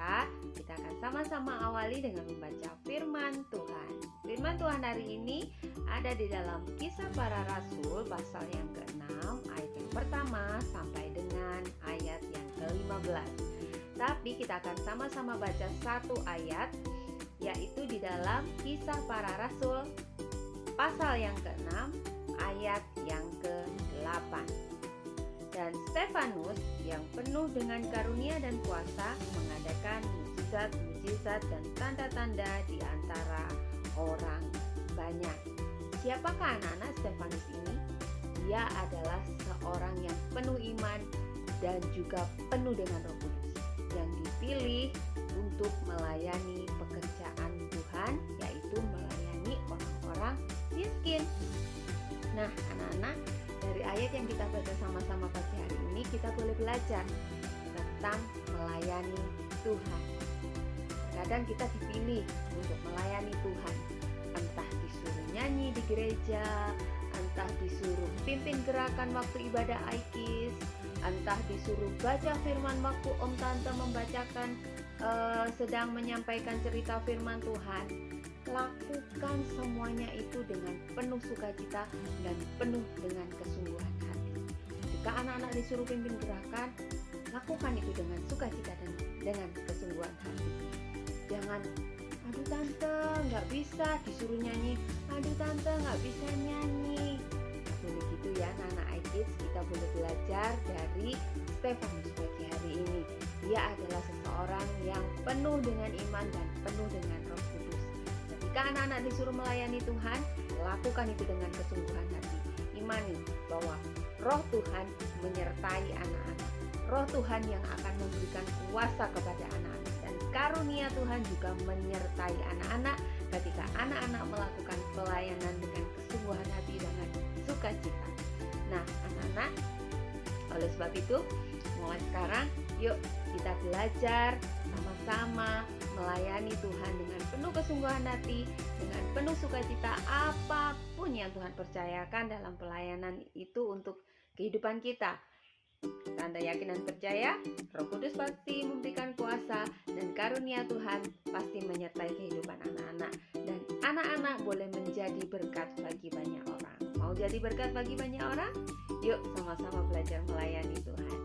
baca, kita akan sama-sama awali dengan membaca firman Tuhan. Firman Tuhan hari ini ada di dalam Kisah Para Rasul pasal yang ke-6 ayat yang pertama sampai dengan ayat yang ke-15. Tapi kita akan sama-sama baca satu ayat, yaitu di dalam Kisah Para Rasul pasal yang ke-6 ayat yang ke-8. Dan Stefanus yang penuh dengan karunia dan kuasa mengadakan mukjizat-mukjizat dan tanda-tanda di antara orang banyak. Siapakah anak-anak Stefanus ini? Dia adalah seorang yang penuh iman dan juga penuh dengan Roh Kudus, yang dipilih untuk melayani pekerjaan Tuhan, yaitu melayani orang-orang miskin. Nah, anak-anak, dari ayat yang kita baca sama-sama pagi hari ini, kita boleh belajar tentang melayani Tuhan. Kadang kita dipilih untuk melayani Tuhan, entah disuruh nyanyi di gereja, entah disuruh pimpin gerakan waktu ibadah Aikis, entah disuruh baca firman waktu Om Tante membacakan sedang menyampaikan cerita firman Tuhan. Lakukan semuanya itu dengan penuh sukacita dan penuh dengan kesungguhan hati. Jika anak-anak disuruh pimpin gerakan, lakukan itu dengan sukacita dan dengan kesungguhan hati. Jangan, aduh tante nggak bisa, disuruh nyanyi, aduh tante nggak bisa nyanyi. Boleh gitu ya anak-anak Aikis, kita boleh belajar dari Stefanus pagi hari ini. Dia adalah seseorang yang penuh dengan iman dan penuh dengan Roh Kudus. Jika anak-anak disuruh melayani Tuhan, lakukan itu dengan kesungguhan hati. Imani bahwa Roh Tuhan menyertai anak-anak. Roh Tuhan yang akan memberikan kuasa kepada anak-anak. Dan karunia Tuhan juga menyertai anak-anak ketika anak-anak melakukan pelayanan dengan kesungguhan hati dengan sukacita. Nah, anak-anak, oleh sebab itu, mulai sekarang, yuk kita belajar sama-sama melayani Tuhan dengan penuh kesungguhan hati, dengan penuh sukacita, apapun yang Tuhan percayakan dalam pelayanan itu untuk kehidupan kita. Tante yakin dan percaya, Roh Kudus pasti memberikan kuasa dan karunia Tuhan pasti menyertai kehidupan anak-anak. Dan anak-anak boleh menjadi berkat bagi banyak orang. Mau jadi berkat bagi banyak orang? Yuk sama-sama belajar melayani Tuhan.